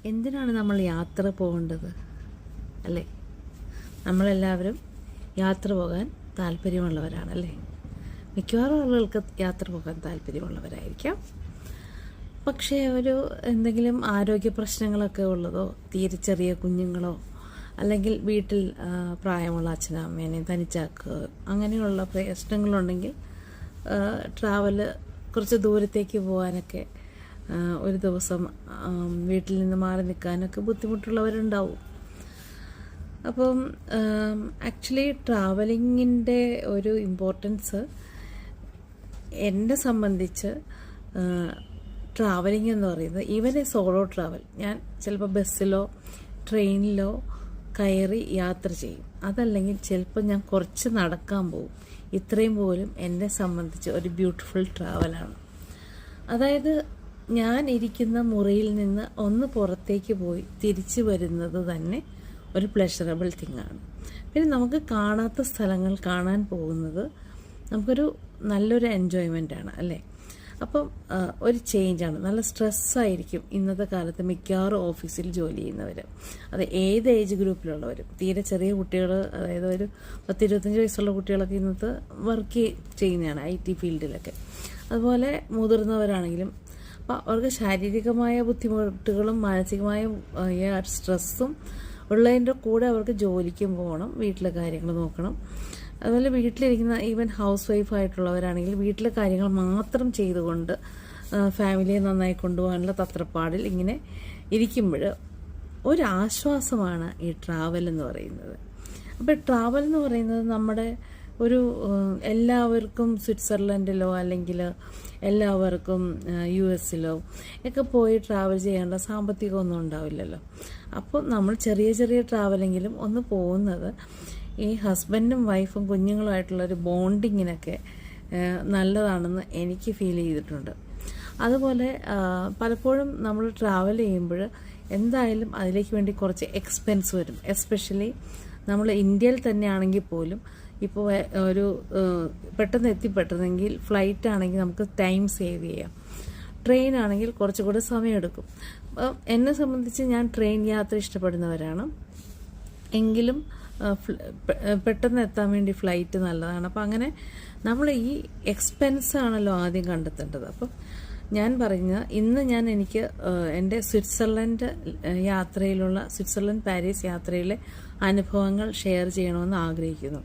എന്തിനാണ് നമ്മൾ യാത്ര പോകേണ്ടത് അല്ലേ? നമ്മളെല്ലാവരും യാത്ര പോകാൻ താല്പര്യമുള്ളവരാണല്ലേ? മിക്കവാറും ആളുകൾക്ക് യാത്ര പോകാൻ താല്പര്യമുള്ളവരായിരിക്കാം. പക്ഷേ എന്തെങ്കിലും ആരോഗ്യ പ്രശ്നങ്ങളൊക്കെ ഉള്ളതോ, തീരെ ചെറിയ കുഞ്ഞുങ്ങളോ, അല്ലെങ്കിൽ വീട്ടിൽ പ്രായമുള്ള അച്ഛനമ്മേനെയും തനിച്ചാക്കുക അങ്ങനെയുള്ള പ്രശ്നങ്ങളുണ്ടെങ്കിൽ ട്രാവല് കുറച്ച് ദൂരത്തേക്ക് പോകാനൊക്കെ ഒരു ദിവസം വീട്ടിൽ നിന്ന് മാറി നിൽക്കാനൊക്കെ ബുദ്ധിമുട്ടുള്ളവരുണ്ടാവും. അപ്പം ആക്ച്വലി ട്രാവലിങ്ങിൻ്റെ ഒരു ഇമ്പോർട്ടൻസ് എന്നെ സംബന്ധിച്ച് ട്രാവലിംഗ് എന്ന് പറയുന്നത് ഈവൻ എ സോളോ ട്രാവൽ, ഞാൻ ചിലപ്പോൾ ബസ്സിലോ ട്രെയിനിലോ കയറി യാത്ര ചെയ്യും. അതല്ലെങ്കിൽ ചിലപ്പോൾ ഞാൻ കുറച്ച് നടക്കാൻ പോകും. ഇത്രയും പോലും എന്നെ സംബന്ധിച്ച് ഒരു ബ്യൂട്ടിഫുൾ ട്രാവലാണ്. അതായത് ഞാൻ ഇരിക്കുന്ന മുറിയിൽ നിന്ന് ഒന്ന് പുറത്തേക്ക് പോയി തിരിച്ചു വരുന്നത് തന്നെ ഒരു പ്ലഷറബിൾ തിങ്ങാണ്. പിന്നെ നമുക്ക് കാണാത്ത സ്ഥലങ്ങൾ കാണാൻ പോകുന്നത് നമുക്കൊരു നല്ലൊരു എൻജോയ്മെൻ്റാണ് അല്ലേ? അപ്പം ഒരു ചേഞ്ചാണ്. നല്ല സ്ട്രെസ്സായിരിക്കും ഇന്നത്തെ കാലത്ത് മിക്കവാറും ഓഫീസിൽ ജോലി ചെയ്യുന്നവർ, അത് ഏത് ഏജ് ഗ്രൂപ്പിലുള്ളവരും. തീരെ ചെറിയ കുട്ടികൾ, അതായത് ഒരു 10-25 വയസ്സുള്ള കുട്ടികളൊക്കെ ഇന്നത്തെ വർക്ക് ചെയ്യുന്നതാണ് IT ഫീൽഡിലൊക്കെ. അതുപോലെ മുതിർന്നവരാണെങ്കിലും. അപ്പോൾ അവർക്ക് ശാരീരികമായ ബുദ്ധിമുട്ടുകളും മാനസികമായ സ്ട്രെസ്സും ഉള്ളതിൻ്റെ കൂടെ അവർക്ക് ജോലിക്കും പോകണം, വീട്ടിലെ കാര്യങ്ങൾ നോക്കണം. അതുപോലെ വീട്ടിലിരിക്കുന്ന ഈവൻ ഹൗസ് വൈഫായിട്ടുള്ളവരാണെങ്കിൽ വീട്ടിലെ കാര്യങ്ങൾ മാത്രം ചെയ്തുകൊണ്ട് ഫാമിലിയെ നന്നായി കൊണ്ടുപോകാനുള്ള തത്രപ്പാടിൽ ഇങ്ങനെ ഇരിക്കുമ്പോൾ ഒരാശ്വാസമാണ് ഈ ട്രാവൽ എന്ന് പറയുന്നത്. അപ്പോൾ ട്രാവൽ എന്ന് പറയുന്നത് നമ്മുടെ എല്ലാവർക്കും സ്വിറ്റ്സർലൻഡിലോ അല്ലെങ്കിൽ എല്ലാവർക്കും US ഒക്കെ പോയി ട്രാവൽ ചെയ്യാനുള്ള സാമ്പത്തികമൊന്നും ഉണ്ടാവില്ലല്ലോ. അപ്പോൾ നമ്മൾ ചെറിയ ചെറിയ ട്രാവലെങ്കിലും ഒന്ന് പോകുന്നത് ഈ ഹസ്ബൻഡും വൈഫും കുഞ്ഞുങ്ങളുമായിട്ടുള്ളൊരു ബോണ്ടിങ്ങിനൊക്കെ നല്ലതാണെന്ന് എനിക്ക് ഫീൽ ചെയ്തിട്ടുണ്ട്. അതുപോലെ പലപ്പോഴും നമ്മൾ ട്രാവൽ ചെയ്യുമ്പോൾ എന്തായാലും അതിലേക്ക് വേണ്ടി കുറച്ച് എക്സ്പെൻസ് വരും. എസ്പെഷ്യലി നമ്മൾ ഇന്ത്യയിൽ തന്നെ ആണെങ്കിൽ പോലും ഇപ്പോൾ പെട്ടെന്ന് എത്തിപ്പെട്ടെങ്കിൽ ഫ്ലൈറ്റ് ആണെങ്കിൽ നമുക്ക് ടൈം സേവ് ചെയ്യാം. ട്രെയിൻ ആണെങ്കിൽ കുറച്ചുകൂടെ സമയമെടുക്കും. എന്നെ സംബന്ധിച്ച് ഞാൻ ട്രെയിൻ യാത്ര ഇഷ്ടപ്പെടുന്നവരാണ്. എങ്കിലും പെട്ടെന്ന് എത്താൻ വേണ്ടി ഫ്ലൈറ്റ് നല്ലതാണ്. അപ്പം അങ്ങനെ നമ്മൾ ഈ എക്സ്പെൻസ് ആണല്ലോ ആദ്യം കണ്ടെത്തേണ്ടത്. അപ്പം ഞാൻ ഇന്ന് എനിക്ക് എൻ്റെ സ്വിറ്റ്സർലൻഡ് പാരീസ് യാത്രയിലെ അനുഭവങ്ങൾ ഷെയർ ചെയ്യണമെന്ന് ആഗ്രഹിക്കുന്നു.